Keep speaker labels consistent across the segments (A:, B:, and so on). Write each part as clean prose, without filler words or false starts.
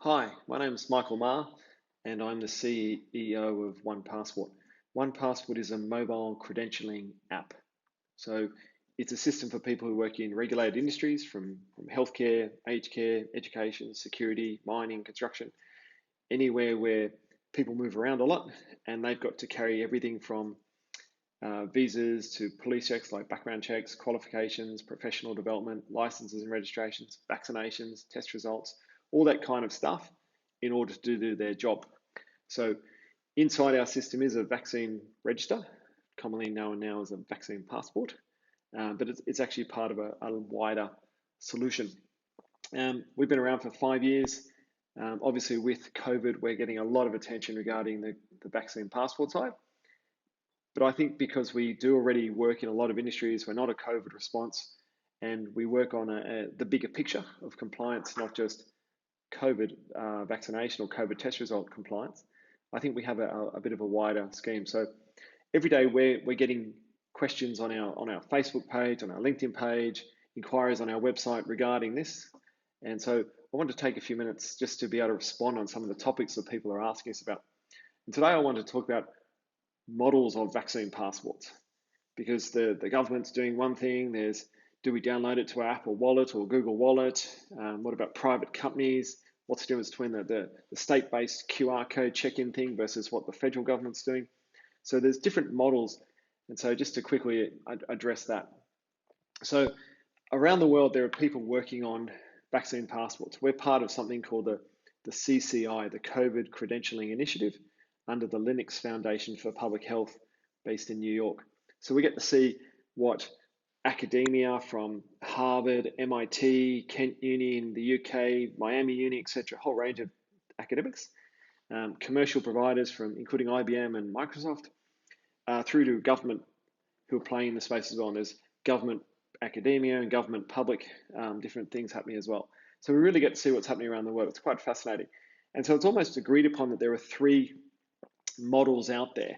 A: Hi, my name is Michael Marr, and I'm the CEO of OnePassport. OnePassport is a mobile credentialing app. So it's a system for people who work in regulated industries from healthcare, aged care, education, security, mining, construction, anywhere where people move around a lot and they've got to carry everything from visas to police checks like background checks, qualifications, professional development, licenses and registrations, vaccinations, test results, all that kind of stuff in order to do their job. So inside our system is a vaccine register, commonly known now as a vaccine passport, but it's actually part of a wider solution. We've been around for 5 years. Obviously, with COVID, we're getting a lot of attention regarding the vaccine passport side. But I think because we do already work in a lot of industries, we're not a COVID response, and we work on the bigger picture of compliance, not just COVID vaccination or COVID test result compliance. I think we have a bit of a wider scheme. So every day we're getting questions on our Facebook page, on our LinkedIn page, inquiries on our website regarding this. And so I want to take a few minutes just to be able to respond on some of the topics that people are asking us about. And today I want to talk about models of vaccine passports, because the government's doing one thing. There's, do we download it to our Apple Wallet or Google Wallet? What about private companies? What's the difference between the state-based QR code check-in thing versus what the federal government's doing? So there's different models. And so just to quickly address that. So around the world, there are people working on vaccine passports. We're part of something called the CCI, the COVID Credentialing Initiative, under the Linux Foundation for Public Health based in New York. So we get to see what academia from Harvard, MIT, Kent Uni in the UK, Miami Uni, etc., a whole range of academics, commercial providers from including IBM and Microsoft, through to government who are playing in the space as well. And there's government academia and government public, different things happening as well. So we really get to see what's happening around the world. It's quite fascinating. And so it's almost agreed upon that there are three models out there.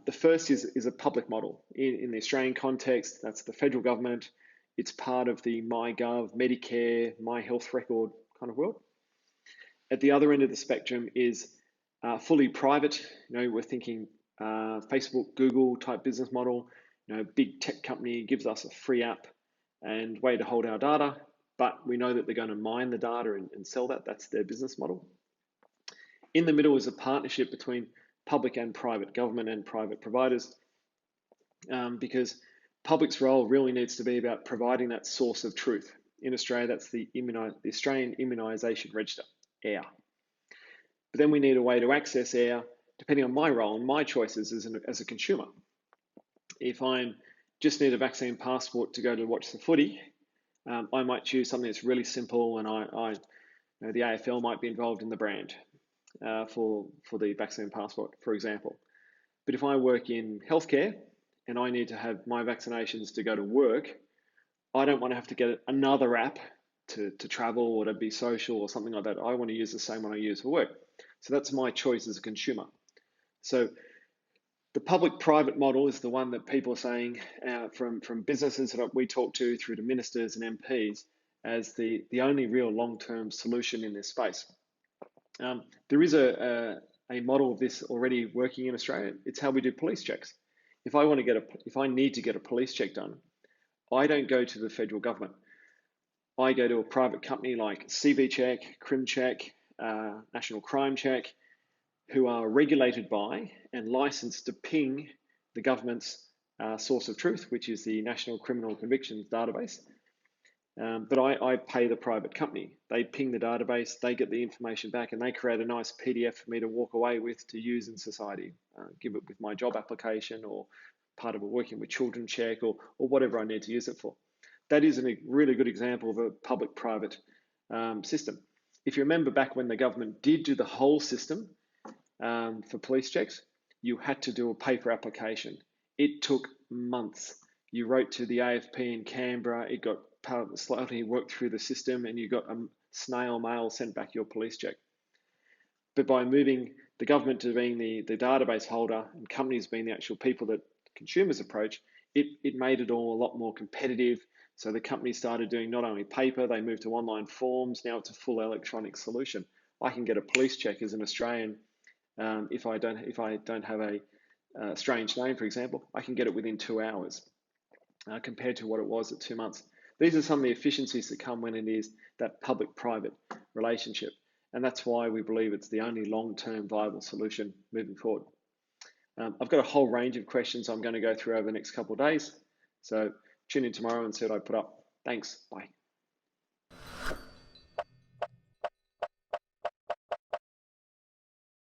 A: The first is a public model. In the Australian context, that's the federal government. It's part of the MyGov, Medicare, My Health Record kind of world. At the other end of the spectrum is fully private. We're thinking Facebook, Google type business model. Big tech company gives us a free app and way to hold our data, but we know that they're going to mine the data and sell that. That's their business model. In the middle is a partnership between public and private, government and private providers, because public's role really needs to be about providing that source of truth. In Australia, that's the Australian Immunisation Register, AIR. But then we need a way to access AIR, depending on my role and my choices as a consumer. If I just need a vaccine passport to go to watch the footy, I might choose something that's really simple, and the AFL might be involved in the brand for the vaccine passport, for example. But if I work in healthcare and I need to have my vaccinations to go to work, I don't want to have to get another app to travel or to be social or something like that. I want to use the same one I use for work. So that's my choice as a consumer. So the public-private model is the one that people are saying, from businesses that we talk to through to ministers and MPs, as the only real long-term solution in this space. There is a model of this already working in Australia. It's how we do police checks. If I need to get a police check done, I don't go to the federal government. I go to a private company like CV Check, Crim Check, National Crime Check, who are regulated by and licensed to ping the government's source of truth, which is the National Criminal Convictions Database. But I pay the private company. They ping the database, they get the information back, and they create a nice PDF for me to walk away with to use in society, give it with my job application or part of a working with children check or whatever I need to use it for. That is a really good example of a public-private system. If you remember back when the government did do the whole system for police checks, you had to do a paper application. It took months. You wrote to the AFP in Canberra, it got slightly worked through the system, and you got a snail mail sent back your police check. But by moving the government to being the database holder and companies being the actual people that consumers approach, it made it all a lot more competitive. So the companies started doing not only paper, they moved to online forms. Now it's a full electronic solution. I can get a police check as an Australian if I don't have a strange name, for example. I can get it within 2 hours compared to what it was at 2 months. These are some of the efficiencies that come when it is that public-private relationship, and that's why we believe it's the only long-term viable solution moving forward. I've got a whole range of questions I'm going to go through over the next couple of days, so tune in tomorrow and see what I put up. Thanks. Bye.